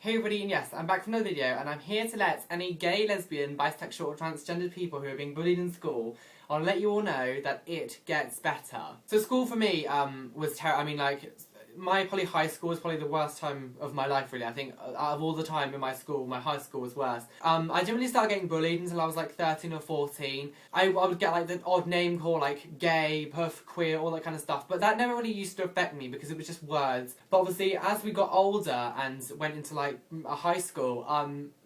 Hey everybody, and yes, I'm back from another video, and I'm here to let any gay, lesbian, bisexual, or transgendered people who are being bullied in school, I'll let you all know that it gets better. So school for me was terrible. I mean, like, my high school was probably the worst time of my life, really. I think out of all the time in my school, my high school was worse. I didn't really start getting bullied until I was like 13 or 14. I would get like the odd name call, like gay, puff, queer, all that kind of stuff. But that never really used to affect me because it was just words. But obviously, as we got older and went into like a high school,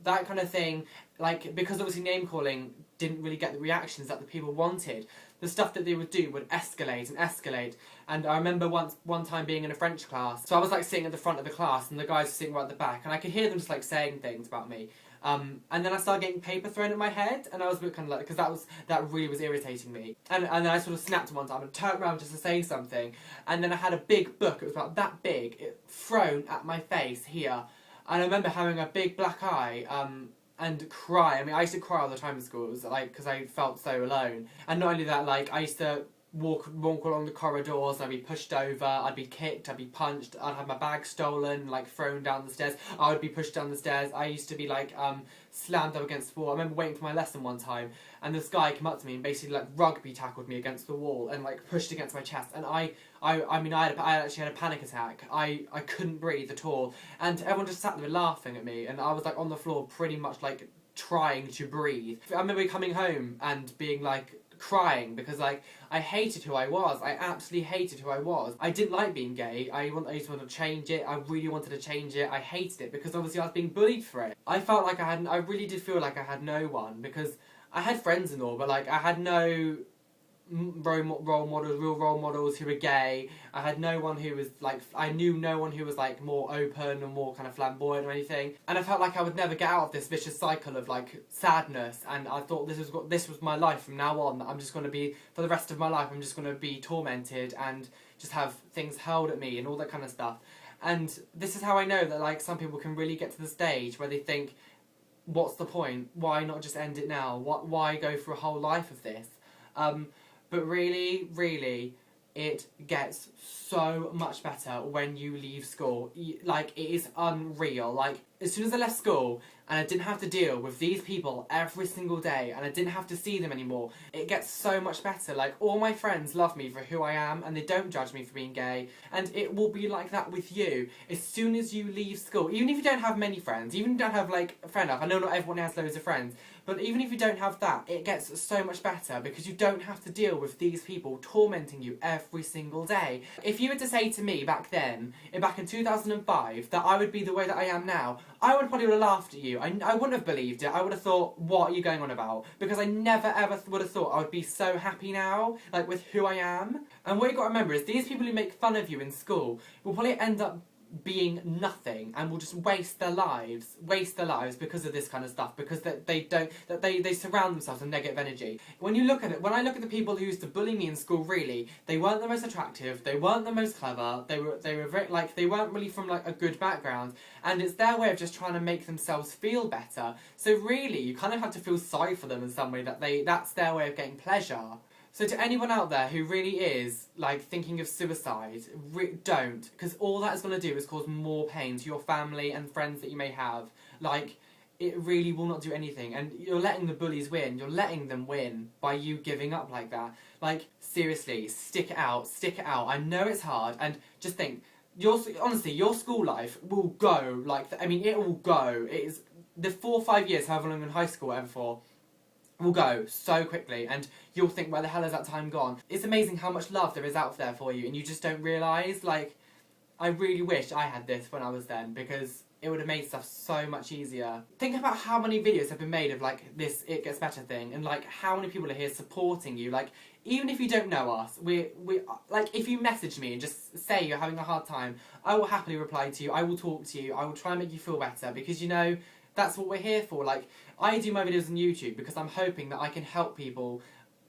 that kind of thing, like, because obviously name calling didn't really get the reactions that the people wanted. The stuff that they would do would escalate and escalate. And I remember one time being in a French class, so I was like sitting at the front of the class and the guys were sitting right at the back, and I could hear them just like saying things about me. And then I started getting paper thrown at my head, and I was a bit kind of like, because that really was irritating me. And then I sort of snapped one time and turned around just to say something, and then I had a big book, it was about that big, thrown at my face here. And I remember having a big black eye, and cry. I mean, I used to cry all the time in school. It was like, because I felt so alone. And not only that, like, I used to walk along the corridors, and I'd be pushed over, I'd be kicked, I'd be punched, I'd have my bag stolen, like thrown down the stairs, I would be pushed down the stairs. I used to be like slammed up against the wall. I remember waiting for my lesson one time, and this guy came up to me and basically like rugby tackled me against the wall and like pushed against my chest, and I actually had a panic attack. I couldn't breathe at all, and everyone just sat there laughing at me, and I was like on the floor pretty much like trying to breathe. I remember coming home and being like crying because like I hated who I was. I absolutely hated who I was. I didn't like being gay. I just wanted to change it. I really wanted to change it. I hated it because obviously I was being bullied for it. I felt like I really did feel like I had no one, because I had friends and all, but like I had no real role models who were gay. I had no one who was like, I knew no one who was like more open and more kind of flamboyant or anything, and I felt like I would never get out of this vicious cycle of like sadness, and I thought this was my life from now on. I'm just going to be, for the rest of my life, I'm just going to be tormented and just have things hurled at me and all that kind of stuff. And this is how I know that like some people can really get to the stage where they think, what's the point? Why not just end it now? Why go through a whole life of this? But really, really, it gets so much better when you leave school. Like, it is unreal. Like, as soon as I left school and I didn't have to deal with these people every single day and I didn't have to see them anymore, it gets so much better. Like, all my friends love me for who I am and they don't judge me for being gay, and it will be like that with you. As soon as you leave school, even if you don't have many friends, even if you don't have, like, a friend enough, I know not everyone has loads of friends, but even if you don't have that, it gets so much better because you don't have to deal with these people tormenting you every single day. If you were to say to me back then, back in 2005, that I would be the way that I am now, I would probably have laughed at you. I wouldn't have believed it. I would have thought, what are you going on about? Because I never ever would have thought I would be so happy now, like with who I am. And what you got to remember is these people who make fun of you in school will probably end up being nothing and will just waste their lives because of this kind of stuff, because they surround themselves with negative energy. When I look at the people who used to bully me in school, really, they weren't the most attractive, they weren't the most clever, they were very, like, they weren't really from like a good background, and it's their way of just trying to make themselves feel better. So really, you kind of have to feel sorry for them in some way, that's their way of getting pleasure. So to anyone out there who really is, like, thinking of suicide, don't. Because all that is going to do is cause more pain to your family and friends that you may have. Like, it really will not do anything. And you're letting the bullies win. You're letting them win by you giving up like that. Like, seriously, stick it out. Stick it out. I know it's hard. And just think, honestly, your school life will go like... it will go. It is the 4 or 5 years, however long in high school, whatever for, will go so quickly, and you'll think, where the hell has that time gone? It's amazing how much love there is out there for you, and you just don't realise. Like, I really wish I had this when I was then, because it would have made stuff so much easier. Think about how many videos have been made of, like, this It Gets Better thing, and, like, how many people are here supporting you. Like, even if you don't know us, like, if you message me and just say you're having a hard time, I will happily reply to you, I will talk to you, I will try and make you feel better, because, you know, that's what we're here for. Like, I do my videos on YouTube because I'm hoping that I can help people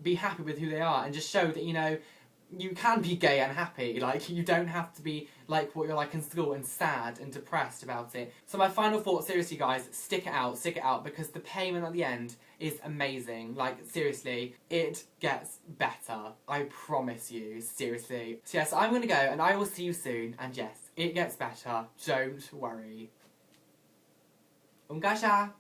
be happy with who they are and just show that, you know, you can be gay and happy. Like, you don't have to be like what you're like in school and sad and depressed about it. So my final thought, seriously guys, stick it out, because the payment at the end is amazing. Like, seriously, it gets better. I promise you, seriously. So yes, I'm gonna go and I will see you soon, and yes, it gets better. Don't worry. RolyUnGashaa.